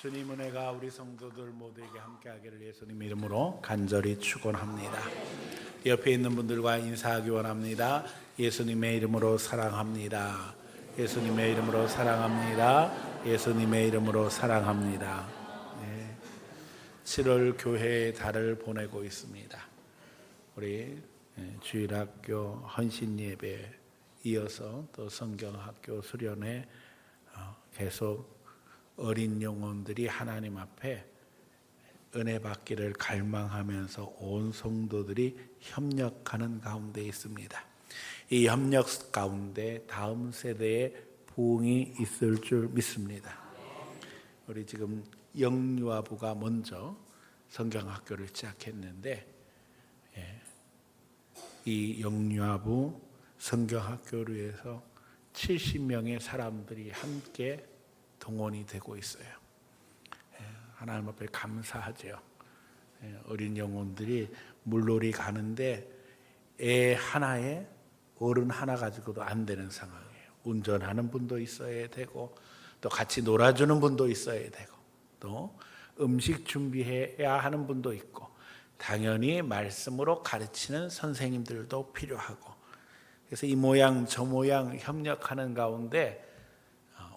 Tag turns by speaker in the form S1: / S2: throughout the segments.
S1: 주님 은혜가 우리 성도들 모두에게 함께하기를 예수님 이름으로 간절히 축원합니다. 옆에 있는 분들과 인사하기 원합니다. 예수님의 이름으로 사랑합니다. 예수님의 이름으로 사랑합니다. 예수님의 이름으로 사랑합니다. 7월 교회의 달을 보내고 있습니다. 우리 주일학교 헌신 예배 이어서 또 성경학교 수련회 계속 어린 영혼들이 하나님 앞에 은혜 받기를 갈망하면서 온 성도들이 협력하는 가운데 있습니다. 이 협력 가운데 다음 세대의 부흥이 있을 줄 믿습니다. 우리 지금 영유아부가 먼저 성경학교를 시작했는데 이 영유아부 성경학교를 위해서 70명의 사람들이 함께 동원이 되고 있어요. 하나님 앞에 감사하죠. 어린 영혼들이 물놀이 가는데 애 하나에 어른 하나 가지고도 안 되는 상황이에요. 운전하는 분도 있어야 되고 또 같이 놀아주는 분도 있어야 되고 또 음식 준비해야 하는 분도 있고 당연히 말씀으로 가르치는 선생님들도 필요하고 그래서 이 모양 저 모양 협력하는 가운데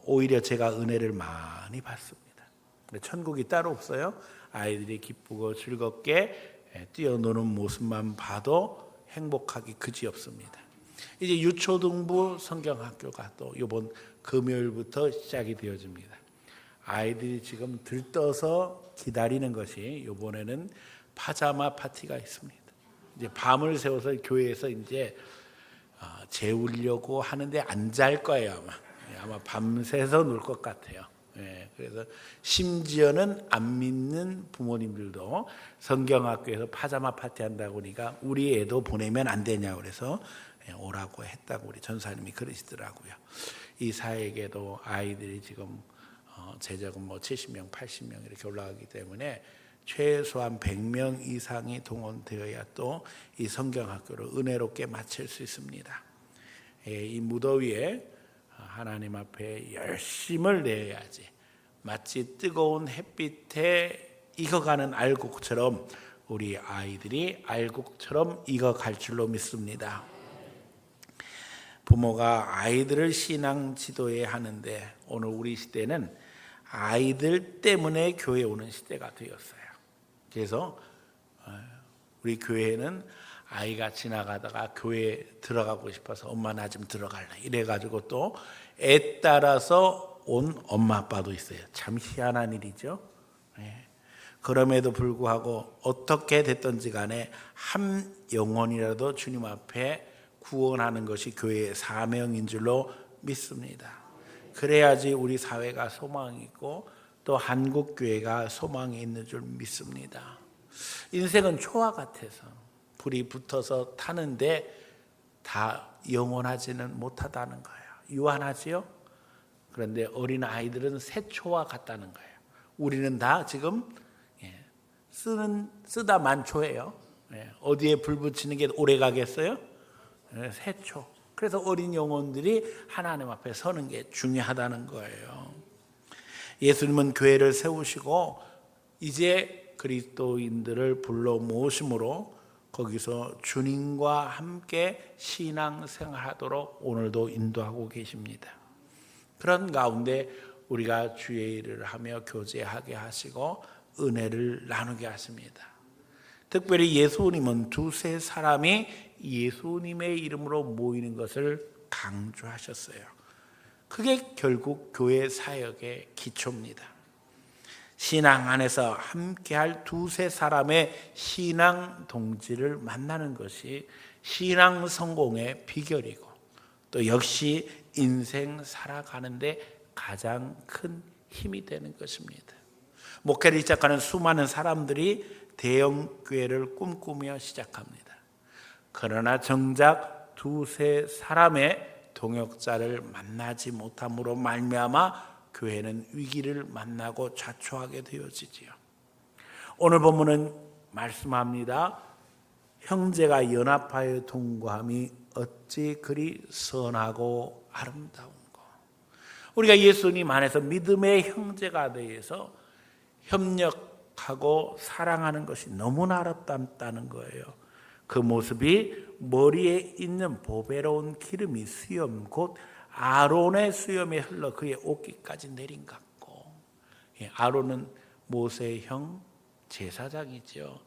S1: 오히려 제가 은혜를 많이 받습니다. 천국이 따로 없어요. 아이들이 기쁘고 즐겁게 뛰어노는 모습만 봐도 행복하기 그지없습니다. 이제 유초등부 성경학교가 또 이번 금요일부터 시작이 되어집니다. 아이들이 지금 들떠서 기다리는 것이 이번에는 파자마 파티가 있습니다. 이제 밤을 새워서 교회에서 이제 재우려고 하는데 안 잘 거예요 아마 밤새서 놀 것 같아요. 그래서 심지어는 안 믿는 부모님들도 성경학교에서 파자마 파티 한다고 하니까 우리 애도 보내면 안 되냐고 그래서 오라고 했다고 우리 전사님이 그러시더라고요. 이 사회에게도 아이들이 지금 제적은 70명, 80명 이렇게 올라가기 때문에 최소한 100명 이상이 동원되어야 또 이 성경학교를 은혜롭게 마칠 수 있습니다. 이 무더위에 하나님 앞에 열심을 내야지 마치 뜨거운 햇빛에 익어가는 알곡처럼 우리 아이들이 알곡처럼 익어갈 줄로 믿습니다. 부모가 아이들을 신앙 지도해야 하는데 오늘 우리 시대는 아이들 때문에 교회에 오는 시대가 되었어요. 그래서 우리 교회는 아이가 지나가다가 교회에 들어가고 싶어서 엄마 나 좀 들어갈래 이래가지고 또 애 따라서 온 엄마 아빠도 있어요. 참 희한한 일이죠. 그럼에도 불구하고 어떻게 됐든지 간에 한 영혼이라도 주님 앞에 구원하는 것이 교회의 사명인 줄로 믿습니다. 그래야지 우리 사회가 소망이 있고 또 한국교회가 소망이 있는 줄 믿습니다. 인생은 초와 같아서 불이 붙어서 타는데 다 영원하지는 못하다는 거예요. 유한하지요? 그런데 어린 아이들은 새초와 같다는 거예요. 우리는 다 지금 쓰다 만초예요. 어디에 불 붙이는 게 오래 가겠어요? 새초. 그래서 어린 영혼들이 하나님 앞에 서는 게 중요하다는 거예요. 예수님은 교회를 세우시고 이제 그리스도인들을 불러 모으심으로 거기서 주님과 함께 신앙생활하도록 오늘도 인도하고 계십니다. 그런 가운데 우리가 주의 일을 하며 교제하게 하시고 은혜를 나누게 하십니다. 특별히 예수님은 두세 사람이 예수님의 이름으로 모이는 것을 강조하셨어요. 그게 결국 교회 사역의 기초입니다. 신앙 안에서 함께할 두세 사람의 신앙 동지를 만나는 것이 신앙 성공의 비결이고 또 역시 인생 살아가는데 가장 큰 힘이 되는 것입니다. 목회를 시작하는 수많은 사람들이 대형 교회를 꿈꾸며 시작합니다. 그러나 정작 두세 사람의 동역자를 만나지 못함으로 말미암아 교회는 위기를 만나고 좌초하게 되어지지요. 오늘 본문은 말씀합니다. 형제가 연합하여 동거함이 어찌 그리 선하고 아름다운고. 우리가 예수님 안에서 믿음의 형제가 되어서 협력하고 사랑하는 것이 너무나 아름답다는 거예요. 그 모습이 머리에 있는 보배로운 기름이 수염 곧 아론의 수염에 흘러 그의 옷깃까지 내린 같고, 아론은 모세의 형 제사장이죠.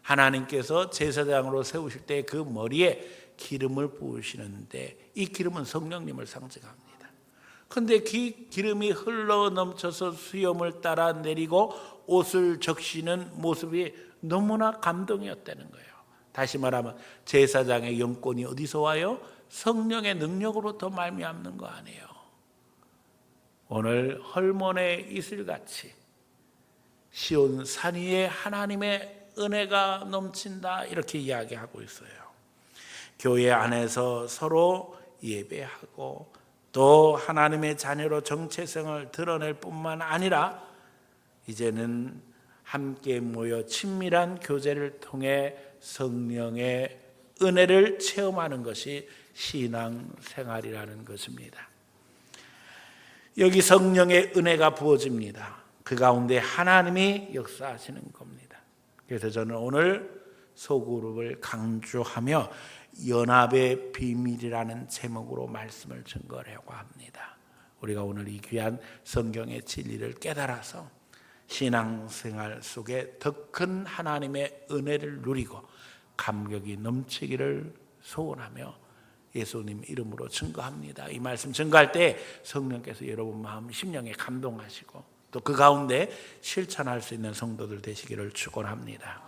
S1: 하나님께서 제사장으로 세우실 때 그 머리에 기름을 부으시는데 이 기름은 성령님을 상징합니다. 그런데 그 기름이 흘러 넘쳐서 수염을 따라 내리고 옷을 적시는 모습이 너무나 감동이었다는 거예요. 다시 말하면 제사장의 영권이 어디서 와요? 성령의 능력으로부터 말미암는 거 아니에요. 오늘 헐몬의 이슬같이 시온 산 위에 하나님의 은혜가 넘친다 이렇게 이야기하고 있어요. 교회 안에서 서로 예배하고 또 하나님의 자녀로 정체성을 드러낼 뿐만 아니라 이제는 함께 모여 친밀한 교제를 통해 성령의 은혜를 체험하는 것이 신앙생활이라는 것입니다. 여기 성령의 은혜가 부어집니다. 그 가운데 하나님이 역사하시는 겁니다. 그래서 저는 오늘 소그룹을 강조하며 연합의 비밀이라는 제목으로 말씀을 증거하려고 합니다. 우리가 오늘 이 귀한 성경의 진리를 깨달아서 신앙생활 속에 더 큰 하나님의 은혜를 누리고 감격이 넘치기를 소원하며 예수님 이름으로 증거합니다. 이 말씀 증거할 때 성령께서 여러분 마음 심령에 감동하시고 또 그 가운데 실천할 수 있는 성도들 되시기를 축원합니다.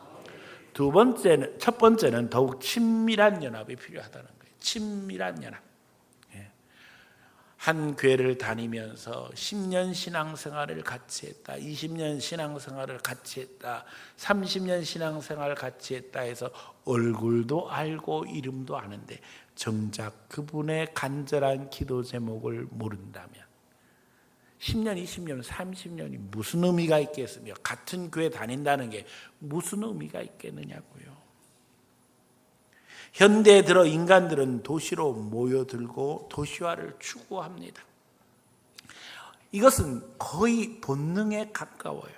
S1: 첫 번째는 더욱 친밀한 연합이 필요하다는 거예요. 친밀한 연합. 한 교회를 다니면서 10년 신앙생활을 같이 했다, 20년 신앙생활을 같이 했다, 30년 신앙생활을 같이 했다 해서 얼굴도 알고 이름도 아는데 정작 그분의 간절한 기도 제목을 모른다면 10년, 20년, 30년이 무슨 의미가 있겠으며 같은 교회 다닌다는 게 무슨 의미가 있겠느냐고요. 현대에 들어 인간들은 도시로 모여들고 도시화를 추구합니다. 이것은 거의 본능에 가까워요.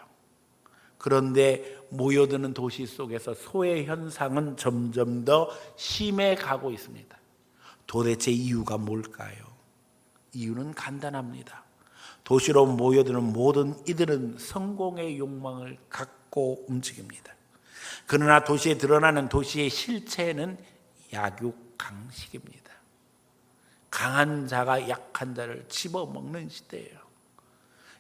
S1: 그런데 모여드는 도시 속에서 소외 현상은 점점 더 심해가고 있습니다. 도대체 이유가 뭘까요? 이유는 간단합니다. 도시로 모여드는 모든 이들은 성공의 욕망을 갖고 움직입니다. 그러나 도시에 드러나는 도시의 실체는 약육강식입니다. 강한 자가 약한 자를 집어먹는 시대예요.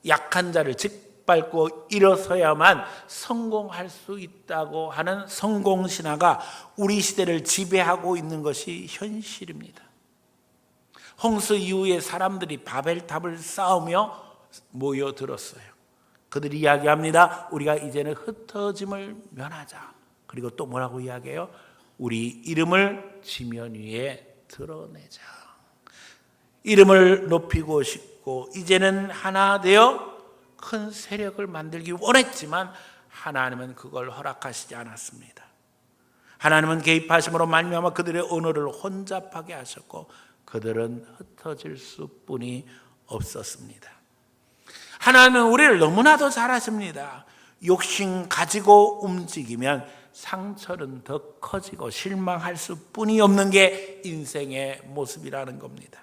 S1: 약한 자를 짓밟고 일어서야만 성공할 수 있다고 하는 성공신화가 우리 시대를 지배하고 있는 것이 현실입니다. 홍수 이후에 사람들이 바벨탑을 쌓으며 모여들었어요. 그들이 이야기합니다. 우리가 이제는 흩어짐을 면하자. 그리고 또 뭐라고 이야기해요? 우리 이름을 지면 위에 드러내자. 이름을 높이고 싶고 이제는 하나 되어 큰 세력을 만들기 원했지만 하나님은 그걸 허락하시지 않았습니다. 하나님은 개입하심으로 말미암아 그들의 언어를 혼잡하게 하셨고 그들은 흩어질 수뿐이 없었습니다. 하나님은 우리를 너무나도 잘 아십니다. 욕심 가지고 움직이면 상처는 더 커지고 실망할 수뿐이 없는 게 인생의 모습이라는 겁니다.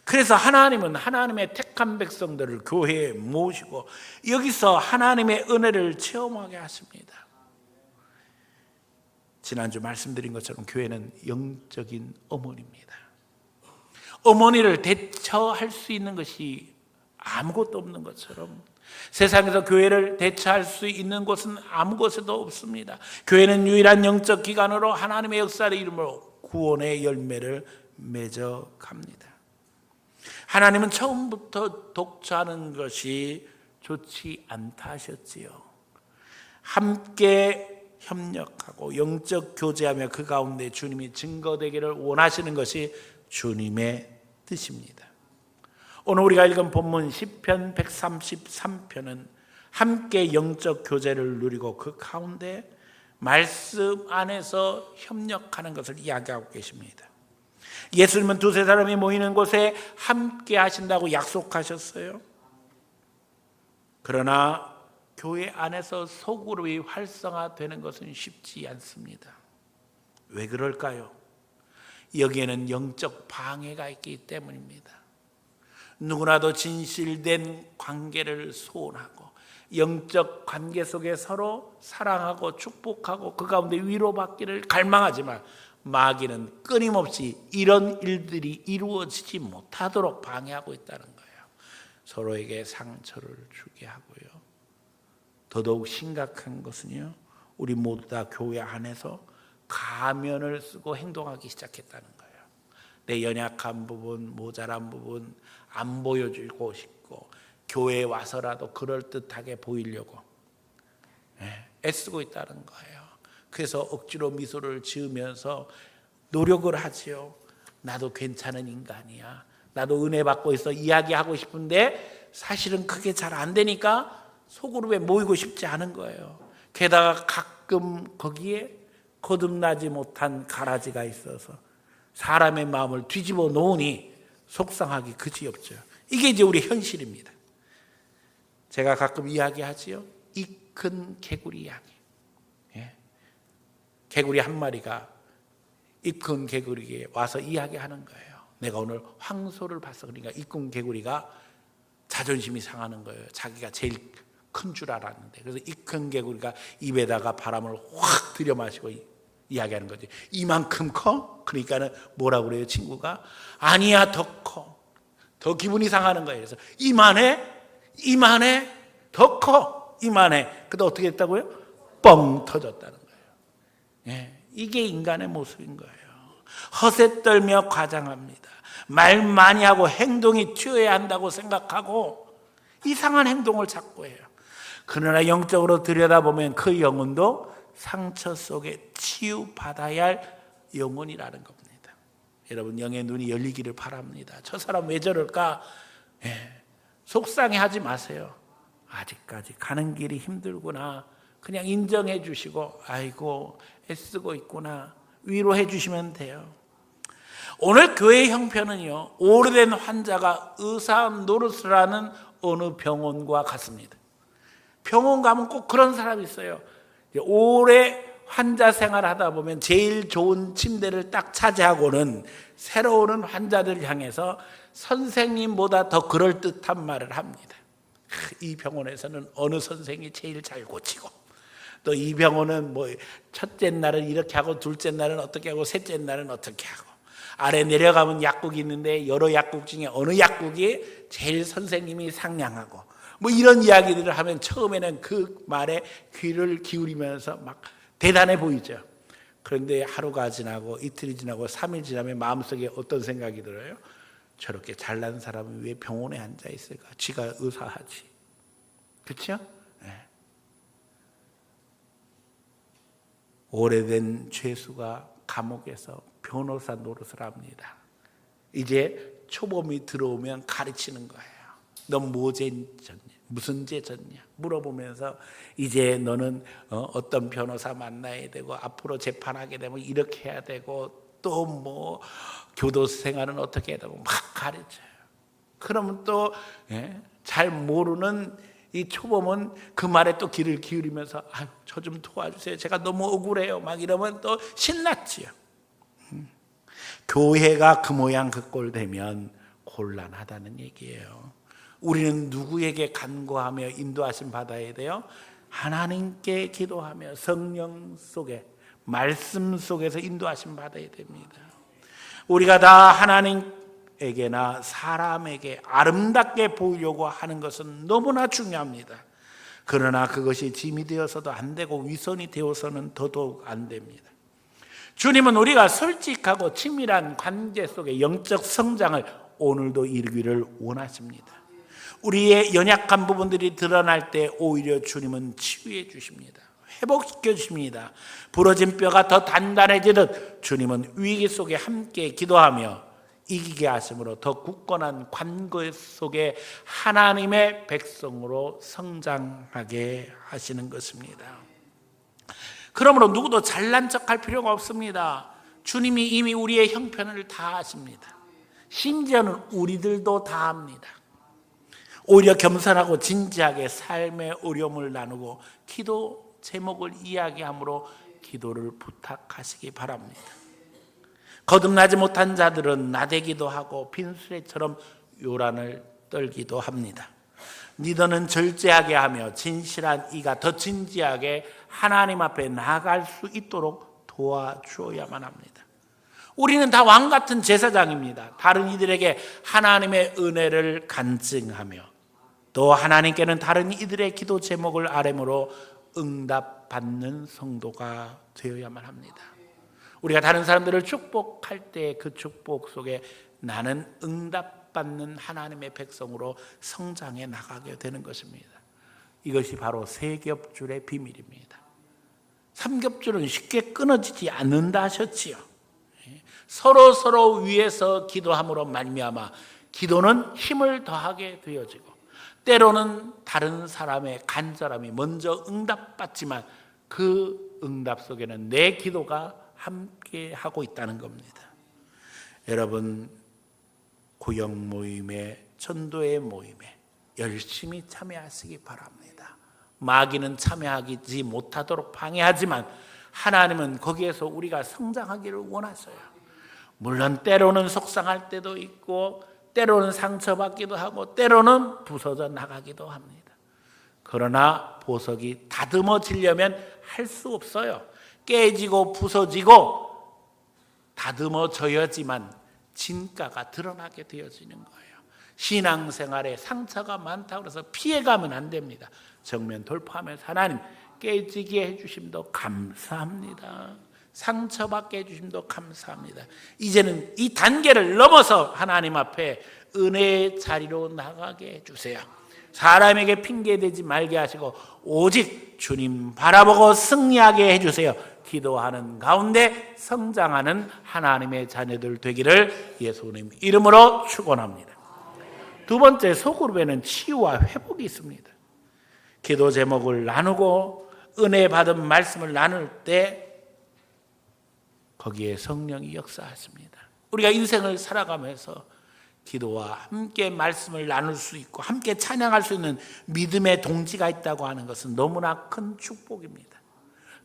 S1: 그래서 하나님은 하나님의 택한 백성들을 교회에 모시고 여기서 하나님의 은혜를 체험하게 하십니다. 지난주 말씀드린 것처럼 교회는 영적인 어머니입니다. 어머니를 대처할 수 있는 것이 아무것도 없는 것처럼 세상에서 교회를 대처할 수 있는 곳은 아무 곳에도 없습니다. 교회는 유일한 영적 기관으로 하나님의 역사를 이름으로 구원의 열매를 맺어갑니다. 하나님은 처음부터 독처하는 것이 좋지 않다 하셨지요. 함께 협력하고 영적 교제하며 그 가운데 주님이 증거되기를 원하시는 것이 주님의 뜻입니다. 오늘 우리가 읽은 본문 시편 133편은 함께 영적 교제를 누리고 그 가운데 말씀 안에서 협력하는 것을 이야기하고 계십니다. 예수님은 두세 사람이 모이는 곳에 함께 하신다고 약속하셨어요. 그러나 교회 안에서 소그룹이 활성화되는 것은 쉽지 않습니다. 왜 그럴까요? 여기에는 영적 방해가 있기 때문입니다. 누구나도 진실된 관계를 소원하고 영적 관계 속에 서로 사랑하고 축복하고 그 가운데 위로받기를 갈망하지만 마귀는 끊임없이 이런 일들이 이루어지지 못하도록 방해하고 있다는 거예요. 서로에게 상처를 주게 하고요. 더더욱 심각한 것은요, 우리 모두 다 교회 안에서 가면을 쓰고 행동하기 시작했다는 거예요. 내 연약한 부분, 모자란 부분 안 보여주고 싶고 교회에 와서라도 그럴듯하게 보이려고 애쓰고 있다는 거예요. 그래서 억지로 미소를 지으면서 노력을 하지요. 나도 괜찮은 인간이야. 나도 은혜 받고 있어. 이야기하고 싶은데 사실은 그게 잘 안 되니까 소그룹에 모이고 싶지 않은 거예요. 게다가 가끔 거기에 거듭나지 못한 가라지가 있어서 사람의 마음을 뒤집어 놓으니 속상하기 그지없죠. 이게 이제 우리 현실입니다. 제가 가끔 이야기하지요. 이 큰 개구리 이야기. 개구리 한 마리가 이 큰 개구리에게 와서 이야기하는 거예요. 내가 오늘 황소를 봤어. 그러니까 이 큰 개구리가 자존심이 상하는 거예요. 자기가 제일 큰 줄 알았는데. 그래서 이 큰 개구리가 입에다가 바람을 확 들여마시고 이야기하는 거지. 이만큼 커? 그러니까는 뭐라고 그래요, 친구가? 아니야, 더 커. 더 기분이 상하는 거예요. 그래서 이만해, 더 커, 이만해. 근데 어떻게 했다고요? 뻥 터졌다는 거예요. 이게 인간의 모습인 거예요. 허세 떨며 과장합니다. 말 많이 하고 행동이 튀어야 한다고 생각하고 이상한 행동을 자꾸 해요. 그러나 영적으로 들여다보면 그 영혼도 상처 속에 치유받아야 할 영혼이라는 겁니다. 여러분, 영의 눈이 열리기를 바랍니다. 저 사람 왜 저럴까? 속상해하지 마세요. 아직까지 가는 길이 힘들구나. 그냥 인정해 주시고 아이고 애쓰고 있구나. 위로해 주시면 돼요. 오늘 교회의 형편은요, 오래된 환자가 의사 노릇을 하는 어느 병원과 같습니다. 병원 가면 꼭 그런 사람이 있어요. 오래 환자 생활하다 보면 제일 좋은 침대를 딱 차지하고는 새로 오는 환자들 향해서 선생님보다 더 그럴듯한 말을 합니다. 이 병원에서는 어느 선생이 제일 잘 고치고, 또 이 병원은 뭐 첫째 날은 이렇게 하고 둘째 날은 어떻게 하고 셋째 날은 어떻게 하고, 아래 내려가면 약국이 있는데 여러 약국 중에 어느 약국이 제일 선생님이 상냥하고, 뭐 이런 이야기들을 하면 처음에는 그 말에 귀를 기울이면서 막 대단해 보이죠. 그런데 하루가 지나고 이틀이 지나고 3일 지나면 마음속에 어떤 생각이 들어요? 저렇게 잘난 사람이 왜 병원에 앉아 있을까? 지가 의사하지. 그렇죠? 오래된 죄수가 감옥에서 변호사 노릇을 합니다. 이제 초범이 들어오면 가르치는 거예요. 너 뭐 죄 졌냐? 무슨 죄 졌냐? 물어보면서 이제 너는 어떤 변호사 만나야 되고 앞으로 재판하게 되면 이렇게 해야 되고 또 뭐 교도 생활은 어떻게 해야 되고 막 가르쳐요. 그러면 또 잘 모르는 이 초범은 그 말에 또 귀를 기울이면서 저 좀 도와주세요. 제가 너무 억울해요. 막 이러면 또 신났지요. 교회가 그 모양 그 꼴 되면 곤란하다는 얘기예요. 우리는 누구에게 간구하며 인도하심 받아야 돼요? 하나님께 기도하며 성령 속에 말씀 속에서 인도하심 받아야 됩니다. 우리가 다 하나님에게나 사람에게 아름답게 보이려고 하는 것은 너무나 중요합니다. 그러나 그것이 짐이 되어서도 안 되고 위선이 되어서는 더더욱 안 됩니다. 주님은 우리가 솔직하고 친밀한 관계 속에 영적 성장을 오늘도 이루기를 원하십니다. 우리의 연약한 부분들이 드러날 때 오히려 주님은 치유해 주십니다. 회복시켜 주십니다. 부러진 뼈가 더 단단해지듯 주님은 위기 속에 함께 기도하며 이기게 하심으로 더 굳건한 관계 속에 하나님의 백성으로 성장하게 하시는 것입니다. 그러므로 누구도 잘난 척할 필요가 없습니다. 주님이 이미 우리의 형편을 다 아십니다. 심지어는 우리들도 다 압니다. 오히려 겸손하고 진지하게 삶의 어려움을 나누고 기도 제목을 이야기함으로 기도를 부탁하시기 바랍니다. 거듭나지 못한 자들은 나대기도 하고 빈수레처럼 요란을 떨기도 합니다. 리더는 절제하게 하며 진실한 이가 더 진지하게 하나님 앞에 나아갈 수 있도록 도와주어야만 합니다. 우리는 다 왕같은 제사장입니다. 다른 이들에게 하나님의 은혜를 간증하며 또 하나님께는 다른 이들의 기도 제목을 아뢰므로 응답받는 성도가 되어야만 합니다. 우리가 다른 사람들을 축복할 때 그 축복 속에 나는 응답받는 하나님의 백성으로 성장해 나가게 되는 것입니다. 이것이 바로 세겹줄의 비밀입니다. 삼겹줄은 쉽게 끊어지지 않는다 하셨지요. 서로 위해서 기도함으로 말미암아 기도는 힘을 더하게 되어지고 때로는 다른 사람의 간절함이 먼저 응답받지만 그 응답 속에는 내 기도가 함께 하고 있다는 겁니다. 여러분, 구역 모임에, 전도의 모임에 열심히 참여하시기 바랍니다. 마귀는 참여하지 못하도록 방해하지만 하나님은 거기에서 우리가 성장하기를 원하셔요. 물론 때로는 속상할 때도 있고 때로는 상처받기도 하고 때로는 부서져 나가기도 합니다. 그러나 보석이 다듬어지려면 할 수 없어요. 깨지고 부서지고 다듬어져야지만 진가가 드러나게 되어지는 거예요. 신앙생활에 상처가 많다고 해서 피해가면 안 됩니다. 정면 돌파하면서 하나님 깨지게 해주심도 감사합니다. 상처받게 해주심도 감사합니다. 이제는 이 단계를 넘어서 하나님 앞에 은혜의 자리로 나가게 해주세요. 사람에게 핑계대지 말게 하시고 오직 주님 바라보고 승리하게 해주세요. 기도하는 가운데 성장하는 하나님의 자녀들 되기를 예수님 이름으로 축원합니다. 두 번째, 소그룹에는 치유와 회복이 있습니다. 기도 제목을 나누고 은혜 받은 말씀을 나눌 때 거기에 성령이 역사하십니다. 우리가 인생을 살아가면서 기도와 함께 말씀을 나눌 수 있고 함께 찬양할 수 있는 믿음의 동지가 있다고 하는 것은 너무나 큰 축복입니다.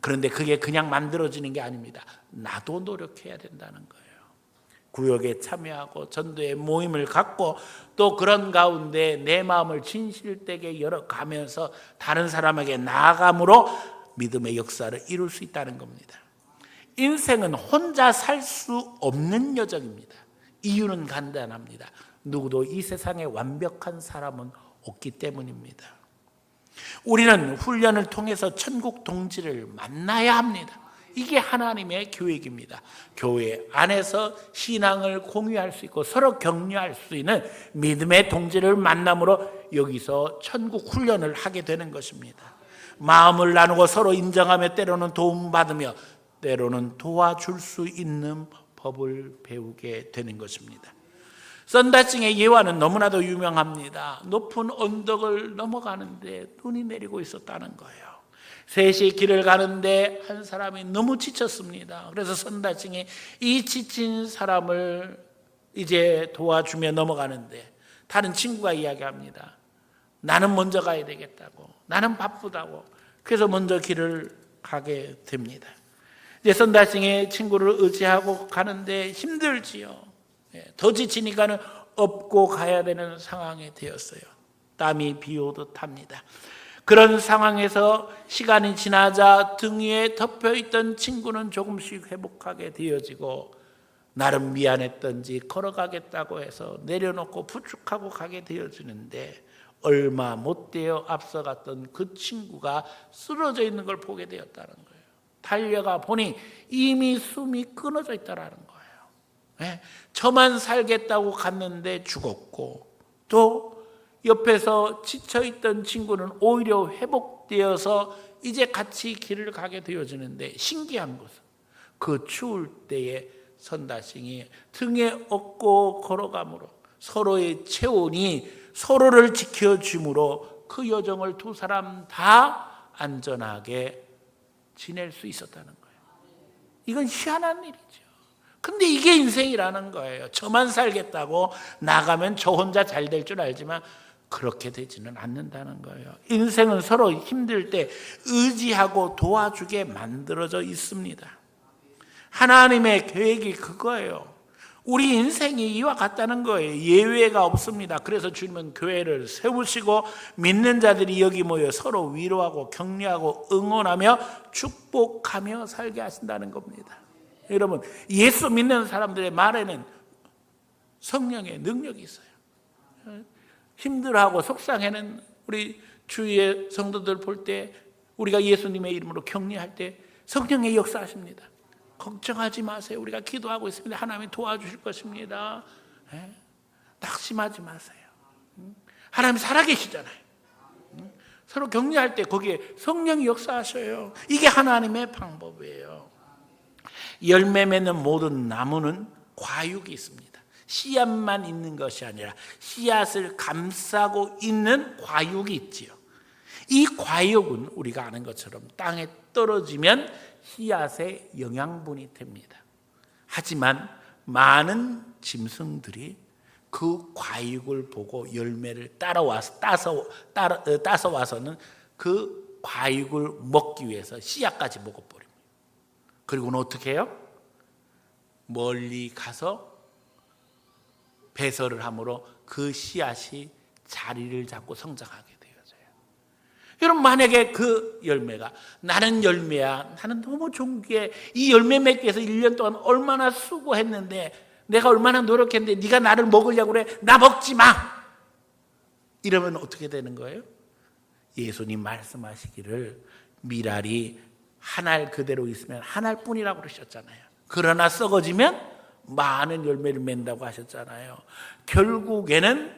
S1: 그런데 그게 그냥 만들어지는 게 아닙니다. 나도 노력해야 된다는 거예요. 구역에 참여하고 전도의 모임을 갖고 또 그런 가운데 내 마음을 진실되게 열어가면서 다른 사람에게 나아감으로 믿음의 역사를 이룰 수 있다는 겁니다. 인생은 혼자 살 수 없는 여정입니다. 이유는 간단합니다. 누구도 이 세상에 완벽한 사람은 없기 때문입니다. 우리는 훈련을 통해서 천국 동지를 만나야 합니다. 이게 하나님의 계획입니다. 교회 안에서 신앙을 공유할 수 있고 서로 격려할 수 있는 믿음의 동지를 만남으로 여기서 천국 훈련을 하게 되는 것입니다. 마음을 나누고 서로 인정하며 때로는 도움받으며 때로는 도와줄 수 있는 법을 배우게 되는 것입니다. 선다층의 예화는 너무나도 유명합니다. 높은 언덕을 넘어가는데 눈이 내리고 있었다는 거예요. 셋이 길을 가는데 한 사람이 너무 지쳤습니다. 그래서 선다층이 이 지친 사람을 이제 도와주며 넘어가는데 다른 친구가 이야기합니다. 나는 먼저 가야 되겠다고. 나는 바쁘다고. 그래서 먼저 길을 가게 됩니다. 이제 선다싱의 친구를 의지하고 가는데 힘들지요. 더 지치니까는 업고 가야 되는 상황이 되었어요. 땀이 비오듯 합니다. 그런 상황에서 시간이 지나자 등 위에 덮여있던 친구는 조금씩 회복하게 되어지고 나름 미안했던지 걸어가겠다고 해서 내려놓고 부축하고 가게 되어지는데 얼마 못 되어 앞서갔던 그 친구가 쓰러져 있는 걸 보게 되었다는 거예요. 달려가 보니 이미 숨이 끊어져 있다는 거예요. 저만 살겠다고 갔는데 죽었고 또 옆에서 지쳐있던 친구는 오히려 회복되어서 이제 같이 길을 가게 되어지는데 신기한 것은 그 추울 때에 선다싱이 등에 업고 걸어가므로 서로의 체온이 서로를 지켜줌으로 그 여정을 두 사람 다 안전하게 지낼 수 있었다는 거예요. 이건 희한한 일이죠. 근데 이게 인생이라는 거예요. 저만 살겠다고 나가면 저 혼자 잘 될 줄 알지만 그렇게 되지는 않는다는 거예요. 인생은 서로 힘들 때 의지하고 도와주게 만들어져 있습니다. 하나님의 계획이 그거예요. 우리 인생이 이와 같다는 거예요. 예외가 없습니다. 그래서 주님은 교회를 세우시고 믿는 자들이 여기 모여 서로 위로하고 격려하고 응원하며 축복하며 살게 하신다는 겁니다. 여러분, 예수 믿는 사람들의 말에는 성령의 능력이 있어요. 힘들어하고 속상해는 우리 주위의 성도들 볼 때 우리가 예수님의 이름으로 격려할 때 성령의 역사하십니다. 걱정하지 마세요. 우리가 기도하고 있습니다. 하나님이 도와주실 것입니다. 낙심하지 마세요. 하나님 살아계시잖아요. 서로 격려할 때 거기에 성령이 역사하셔요. 이게 하나님의 방법이에요. 열매 맺는 모든 나무는 과육이 있습니다. 씨앗만 있는 것이 아니라 씨앗을 감싸고 있는 과육이 있지요. 이 과육은 우리가 아는 것처럼 땅에 떨어지면 씨앗의 영양분이 됩니다. 하지만 많은 짐승들이 그 과육을 보고 열매를 따서 와서는 그 과육을 먹기 위해서 씨앗까지 먹어버립니다. 그리고는 어떻게 해요? 멀리 가서 배설을 함으로 그 씨앗이 자리를 잡고 성장하게 되어져요. 여러분, 만약에 그 열매가 나는 열매야, 나는 너무 좋은 게 이 열매 맺기 위해서 1년 동안 얼마나 수고했는데 내가 얼마나 노력했는데 네가 나를 먹으려고 그래, 나 먹지 마, 이러면 어떻게 되는 거예요? 예수님 말씀하시기를 미랄이 한 알 그대로 있으면 한 알뿐이라고 그러셨잖아요. 그러나 썩어지면 많은 열매를 맺는다고 하셨잖아요. 결국에는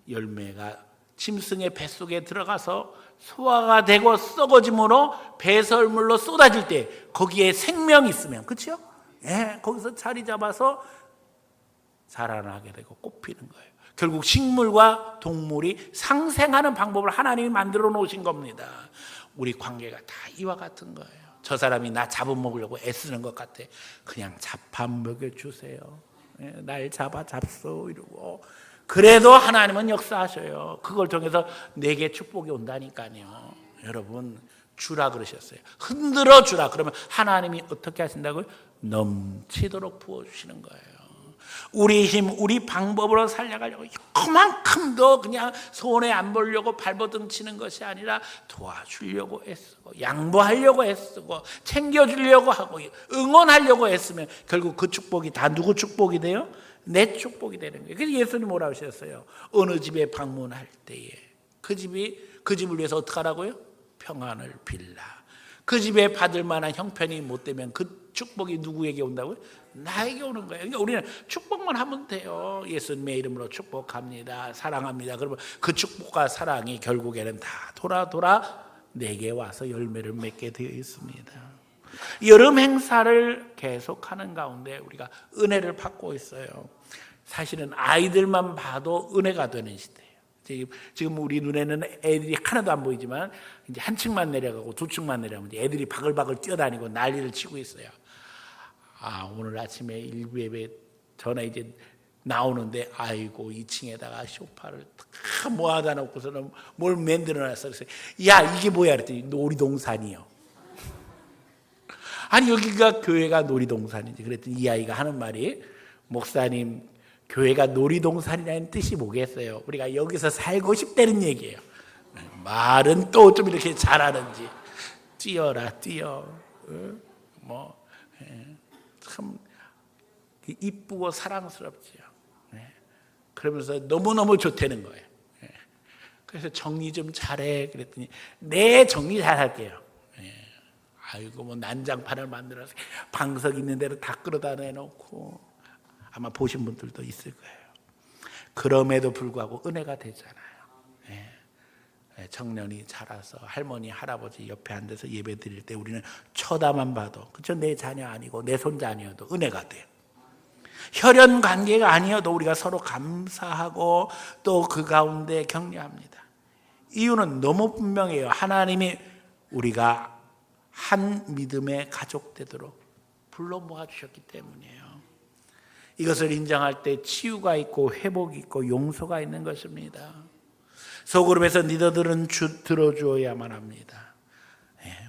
S1: 열매가 짐승의 뱃속에 들어가서 소화가 되고 썩어짐으로 배설물로 쏟아질 때 거기에 생명이 있으면, 그렇죠? 거기서 자리 잡아서 자라나게 되고 꽃피는 거예요. 결국 식물과 동물이 상생하는 방법을 하나님이 만들어 놓으신 겁니다. 우리 관계가 다 이와 같은 거예요. 저 사람이 나 잡아먹으려고 애쓰는 것 같아. 그냥 잡한 먹여주세요. 날 잡소 이러고. 그래도 하나님은 역사하셔요. 그걸 통해서 내게 축복이 온다니까요. 여러분, 주라 그러셨어요. 흔들어 주라. 그러면 하나님이 어떻게 하신다고요? 넘치도록 부어주시는 거예요. 우리 힘, 우리 방법으로 살려가려고 그만큼도 그냥 손에 안 보려고 발버둥 치는 것이 아니라 도와주려고 애쓰고 양보하려고 애쓰고 챙겨주려고 하고 응원하려고 애쓰면 결국 그 축복이 다 누구 축복이 돼요? 내 축복이 되는 거예요. 그래서 예수님 뭐라 하셨어요? 어느 집에 방문할 때에 그 집을 위해서 어떻게 하라고요? 평안을 빌라. 그 집에 받을 만한 형편이 못 되면 그 축복이 누구에게 온다고요? 나에게 오는 거예요. 그러니까 우리는 축복만 하면 돼요. 예수님의 이름으로 축복합니다. 사랑합니다. 그러면 그 축복과 사랑이 결국에는 다 돌아 내게 와서 열매를 맺게 되어 있습니다. 여름 행사를 계속하는 가운데 우리가 은혜를 받고 있어요. 사실은 아이들만 봐도 은혜가 되는 시대예요. 지금 우리 눈에는 애들이 하나도 안 보이지만 이제 한 층만 내려가고 두 층만 내려가면 애들이 바글바글 뛰어다니고 난리를 치고 있어요. 오늘 아침에 일부 예배 전에 이제 나오는데 아이고 2층에다가 소파를 다 모아다 놓고서는 뭘 만들어놨어. 그래서 야, 이게 뭐야 그랬더니 놀이동산이요. 아니, 여기가 교회가 놀이동산이지. 그랬더니 이 아이가 하는 말이, 목사님, 교회가 놀이동산이라는 뜻이 뭐겠어요? 우리가 여기서 살고 싶다는 얘기예요. 말은 또 좀 이렇게 잘하는지. 뛰어라 뛰어. 참 이쁘고 사랑스럽지요. 그러면서 너무너무 좋다는 거예요. 그래서 정리 좀 잘해 그랬더니 네, 정리 잘할게요. 아이고, 뭐 난장판을 만들어서 방석 있는 대로 다 끌어다 내놓고, 아마 보신 분들도 있을 거예요. 그럼에도 불구하고 은혜가 되잖아요. 청년이 자라서 할머니 할아버지 옆에 앉아서 예배 드릴 때 우리는 쳐다만 봐도, 그렇죠? 내 자녀 아니고 내 손자 아니어도 은혜가 돼요. 혈연 관계가 아니어도 우리가 서로 감사하고 또 그 가운데 격려합니다. 이유는 너무 분명해요. 하나님이 우리가 한 믿음의 가족 되도록 불러 모아주셨기 때문이에요. 이것을 인정할 때 치유가 있고 회복이 있고 용서가 있는 것입니다. 소그룹에서 리더들은 들어주어야만 합니다.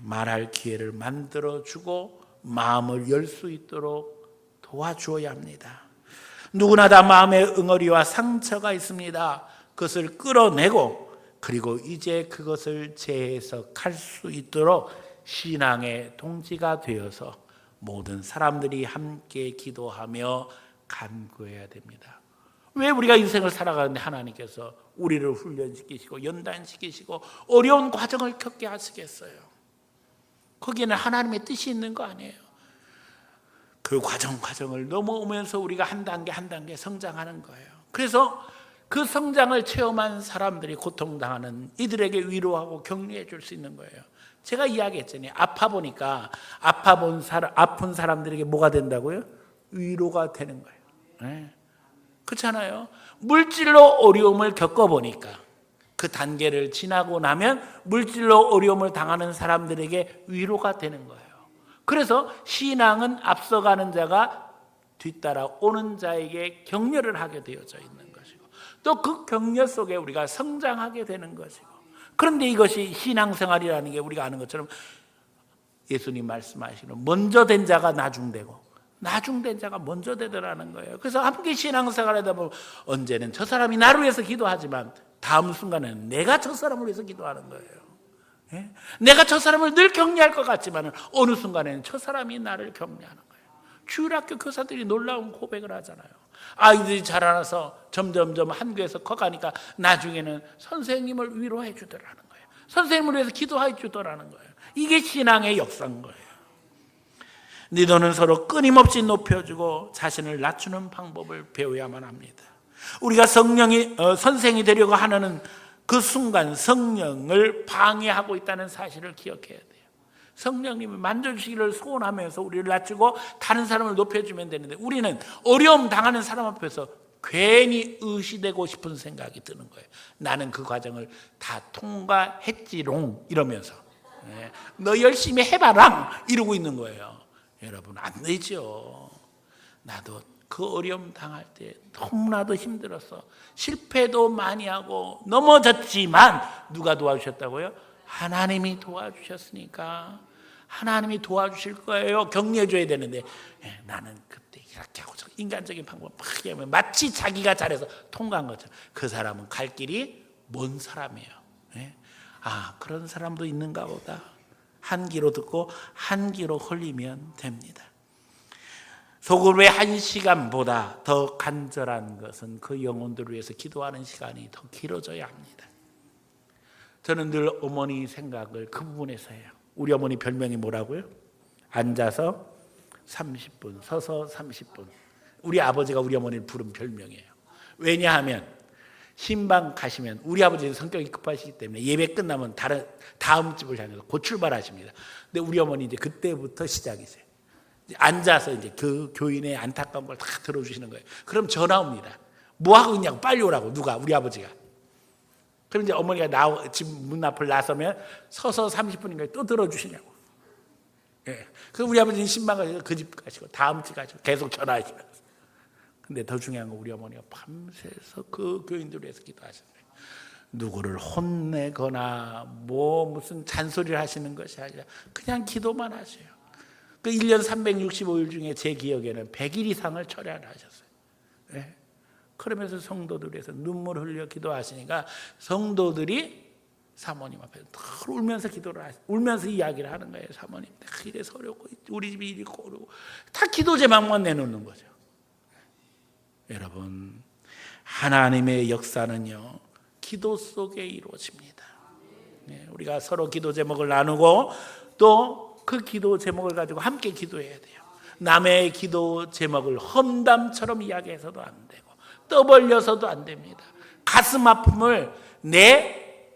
S1: 말할 기회를 만들어주고 마음을 열 수 있도록 도와주어야 합니다. 누구나 다 마음의 응어리와 상처가 있습니다. 그것을 끌어내고 그리고 이제 그것을 재해석할 수 있도록 신앙의 동지가 되어서 모든 사람들이 함께 기도하며 간구해야 됩니다. 왜 우리가 인생을 살아가는데 하나님께서 우리를 훈련시키시고 연단시키시고 어려운 과정을 겪게 하시겠어요? 거기에는 하나님의 뜻이 있는 거 아니에요? 그 과정을 넘어오면서 우리가 한 단계 성장하는 거예요. 그래서 그 성장을 체험한 사람들이 고통당하는 이들에게 위로하고 격려해 줄 수 있는 거예요. 제가 이야기했잖아요. 아픈 사람들에게 뭐가 된다고요? 위로가 되는 거예요. 네. 그렇잖아요. 물질로 어려움을 겪어보니까 그 단계를 지나고 나면 물질로 어려움을 당하는 사람들에게 위로가 되는 거예요. 그래서 신앙은 앞서가는 자가 뒤따라 오는 자에게 격려를 하게 되어져 있는 것이고 또 그 격려 속에 우리가 성장하게 되는 것이고 그런데 이것이 신앙생활이라는 게 우리가 아는 것처럼 예수님 말씀하시는 먼저 된 자가 나중되고 나중된 자가 먼저 되더라는 거예요. 그래서 함께 신앙생활하다 보면 언제는 저 사람이 나를 위해서 기도하지만 다음 순간에는 내가 저 사람을 위해서 기도하는 거예요. 내가 저 사람을 늘 격려할 것 같지만 어느 순간에는 저 사람이 나를 격려하는 거예요. 주일학교 교사들이 놀라운 고백을 하잖아요. 아이들이 자라나서 점점점 한교에서 커가니까 나중에는 선생님을 위로해 주더라는 거예요. 선생님을 위해서 기도해 주더라는 거예요. 이게 신앙의 역사인 거예요. 리더는 서로 끊임없이 높여주고 자신을 낮추는 방법을 배워야만 합니다. 우리가 선생이 되려고 하는 그 순간 성령을 방해하고 있다는 사실을 기억해야 돼요. 성령님이 만져주시기를 소원하면서 우리를 낮추고 다른 사람을 높여주면 되는데 우리는 어려움 당하는 사람 앞에서 괜히 의시되고 싶은 생각이 드는 거예요. 나는 그 과정을 다 통과했지롱 이러면서 너 열심히 해봐라 이러고 있는 거예요. 여러분 안 되죠. 나도 그 어려움 당할 때 너무나도 힘들었어. 실패도 많이 하고 넘어졌지만 누가 도와주셨다고요? 하나님이 도와주셨으니까 하나님이 도와주실 거예요. 격려해줘야 되는데 나는 그때 이렇게 하고 인간적인 방법을 막 하면 마치 자기가 잘해서 통과한 것처럼 그 사람은 갈 길이 먼 사람이에요. 아 그런 사람도 있는가 보다. 한 귀로 듣고 한 귀로 흘리면 됩니다. 소그룹의 1시간보다 더 간절한 것은 그 영혼들을 위해서 기도하는 시간이 더 길어져야 합니다. 저는 늘 어머니 생각을 그 부분에서 해요. 우리 어머니 별명이 뭐라고요? 앉아서 30분, 서서 30분. 우리 아버지가 우리 어머니를 부른 별명이에요. 왜냐하면 신방 가시면 우리 아버지는 성격이 급하시기 때문에 예배 끝나면 다음 집을 향해서 곧 출발하십니다. 근데 우리 어머니 이제 그때부터 시작이세요. 앉아서 이제 그 교인의 안타까운 걸 다 들어주시는 거예요. 그럼 전화 옵니다. 뭐 하고 있냐고 빨리 오라고 누가 우리 아버지가. 그럼 이제 어머니가 집 문 앞을 나서면 서서 30분인가 또 들어주시냐고. 그럼 우리 아버지는 신방 가시고 그 집 가시고 다음 집 가시고 계속 전화하시면서. 근데 더 중요한 건 우리 어머니가 밤새서 그 교인들을 위해서 기도하시는 거예요. 누구를 혼내거나 무슨 잔소리를 하시는 것이 아니라 그냥 기도만 하세요. 그 1년 365일 중에 제 기억에는 100일 이상을 철야를 하셨어요. 그러면서 성도들 위해서 눈물 흘려 기도하시니까 성도들이 사모님 앞에서 늘 울면서 울면서 이야기를 하는 거예요. 사모님 이래서 어렵고 우리 집이 이렇고 어렵고 다 기도 제목만 내놓는 거죠. 여러분 하나님의 역사는요 기도 속에 이루어집니다. 우리가 서로 기도 제목을 나누고 또 그 기도 제목을 가지고 함께 기도해야 돼요. 남의 기도 제목을 험담처럼 이야기해서도 안 되고 떠벌려서도 안 됩니다. 가슴 아픔을 내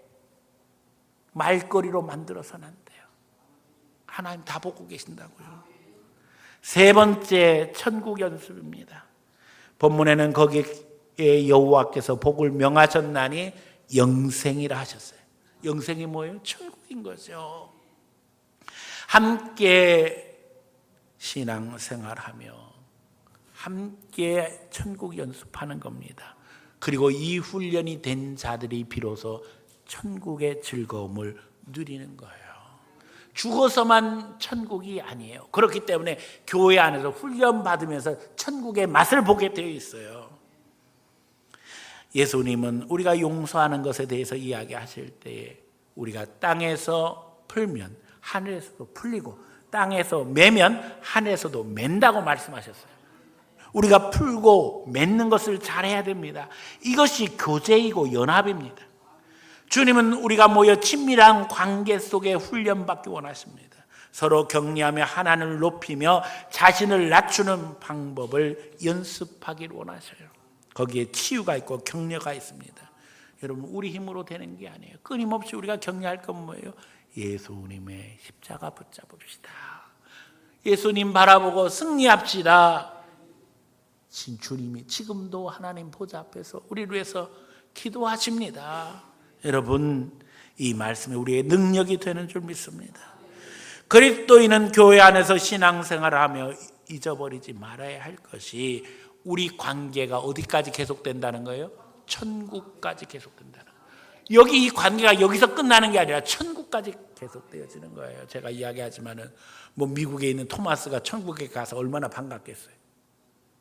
S1: 말거리로 만들어서는 안 돼요. 하나님 다 보고 계신다고요. 세 번째 천국 연습입니다. 본문에는 거기에 여호와께서 복을 명하셨나니 영생이라 하셨어요. 영생이 뭐예요? 천국인 거죠. 함께 신앙생활하며 함께 천국 연습하는 겁니다. 그리고 이 훈련이 된 자들이 비로소 천국의 즐거움을 누리는 거예요. 죽어서만 천국이 아니에요. 그렇기 때문에 교회 안에서 훈련 받으면서 천국의 맛을 보게 되어 있어요. 예수님은 우리가 용서하는 것에 대해서 이야기하실 때에 우리가 땅에서 풀면 하늘에서도 풀리고 땅에서 매면 하늘에서도 맨다고 말씀하셨어요. 우리가 풀고 맺는 것을 잘해야 됩니다. 이것이 교제이고 연합입니다. 주님은 우리가 모여 친밀한 관계 속에 훈련받기 원하십니다. 서로 격려하며 하나님을 높이며 자신을 낮추는 방법을 연습하기를 원하셔요. 거기에 치유가 있고 격려가 있습니다. 여러분, 우리 힘으로 되는 게 아니에요. 끊임없이 우리가 격려할 건 뭐예요? 예수님의 십자가 붙잡읍시다. 예수님 바라보고 승리합시다. 주님이 지금도 하나님 보좌 앞에서 우리를 위해서 기도하십니다. 여러분, 이 말씀이 우리의 능력이 되는 줄 믿습니다. 그리스도인은 교회 안에서 신앙생활을 하며 잊어버리지 말아야 할 것이 우리 관계가 어디까지 계속된다는 거예요? 천국까지 계속된다는 거예요. 여기 이 관계가 여기서 끝나는 게 아니라 천국까지 계속되어지는 거예요. 제가 이야기하지만은 미국에 있는 토마스가 천국에 가서 얼마나 반갑겠어요.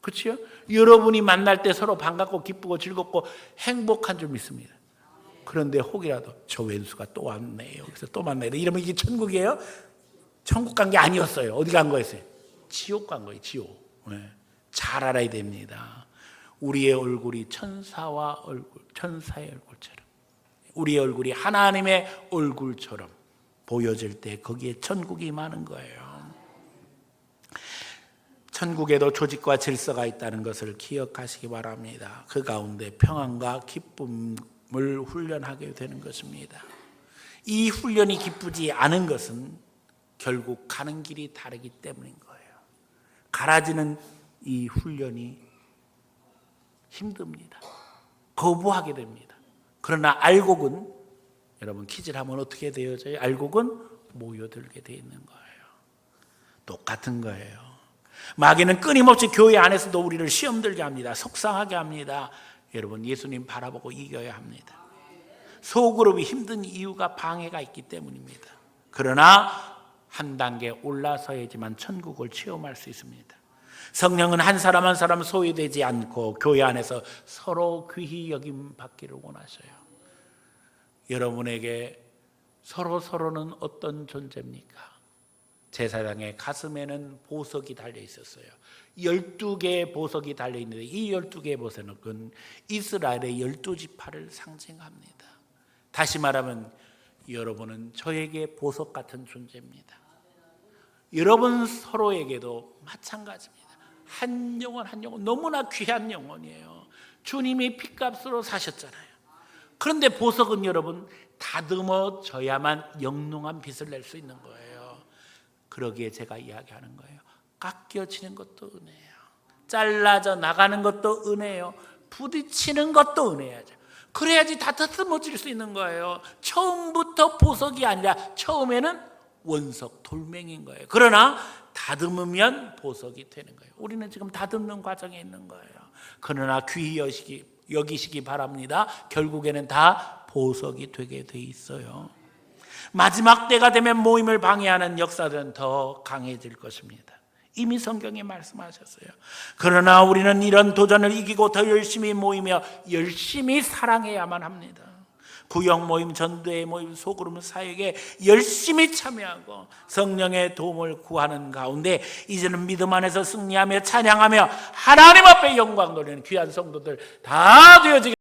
S1: 그렇죠? 여러분이 만날 때 서로 반갑고 기쁘고 즐겁고 행복한 줄 믿습니다. 그런데 혹이라도 저 왼수가 또 왔네, 여기서 또 만나야 돼, 이러면 이게 천국이에요? 천국 간 게 아니었어요. 어디 간 거였어요? 지옥 간 거예요. 지옥. 네. 잘 알아야 됩니다. 우리의 얼굴이 천사의 얼굴처럼, 우리의 얼굴이 하나님의 얼굴처럼 보여질 때 거기에 천국이 많은 거예요. 천국에도 조직과 질서가 있다는 것을 기억하시기 바랍니다. 그 가운데 평안과 기쁨을 훈련하게 되는 것입니다. 이 훈련이 기쁘지 않은 것은 결국 가는 길이 다르기 때문인 거예요. 갈아지는 이 훈련이 힘듭니다. 거부하게 됩니다. 그러나 알곡은, 여러분 퀴즈를 하면 어떻게 되어져요? 알곡은 모여들게 되어 있는 거예요. 똑같은 거예요. 마귀는 끊임없이 교회 안에서도 우리를 시험 들게 합니다. 속상하게 합니다. 여러분, 예수님 바라보고 이겨야 합니다. 소그룹이 힘든 이유가 방해가 있기 때문입니다. 그러나 한 단계 올라서야지만 천국을 체험할 수 있습니다. 성령은 한 사람 한 사람 소외되지 않고 교회 안에서 서로 귀히 여김 받기를 원하셔요. 여러분에게 서로는 어떤 존재입니까? 제사장의 가슴에는 보석이 달려 있었어요. 12개의 보석이 달려 있는데 이 12개의 보석은 이스라엘의 12지파를 상징합니다. 다시 말하면 여러분은 저에게 보석 같은 존재입니다. 여러분 서로에게도 마찬가지입니다. 한 영혼 한 영혼 너무나 귀한 영혼이에요. 주님이 핏값으로 사셨잖아요. 그런데 보석은 여러분 다듬어져야만 영롱한 빛을 낼 수 있는 거예요. 그러기에 제가 이야기하는 거예요. 깎여지는 것도 은혜예요. 잘라져 나가는 것도 은혜예요. 부딪히는 것도 은혜야죠. 그래야지 다 다듬어질 수 있는 거예요. 처음부터 보석이 아니라 처음에는 원석 돌멩이인 거예요. 그러나 다듬으면 보석이 되는 거예요. 우리는 지금 다듬는 과정에 있는 거예요. 그러나 귀히 여기시기 바랍니다. 결국에는 다 보석이 되게 돼 있어요. 마지막 때가 되면 모임을 방해하는 역사들은 더 강해질 것입니다. 이미 성경에 말씀하셨어요. 그러나 우리는 이런 도전을 이기고 더 열심히 모이며 열심히 사랑해야만 합니다. 구역 모임, 전도회 모임, 소그룹 사역에 열심히 참여하고 성령의 도움을 구하는 가운데 이제는 믿음 안에서 승리하며 찬양하며 하나님 앞에 영광 돌리는 귀한 성도들 다 되어지기를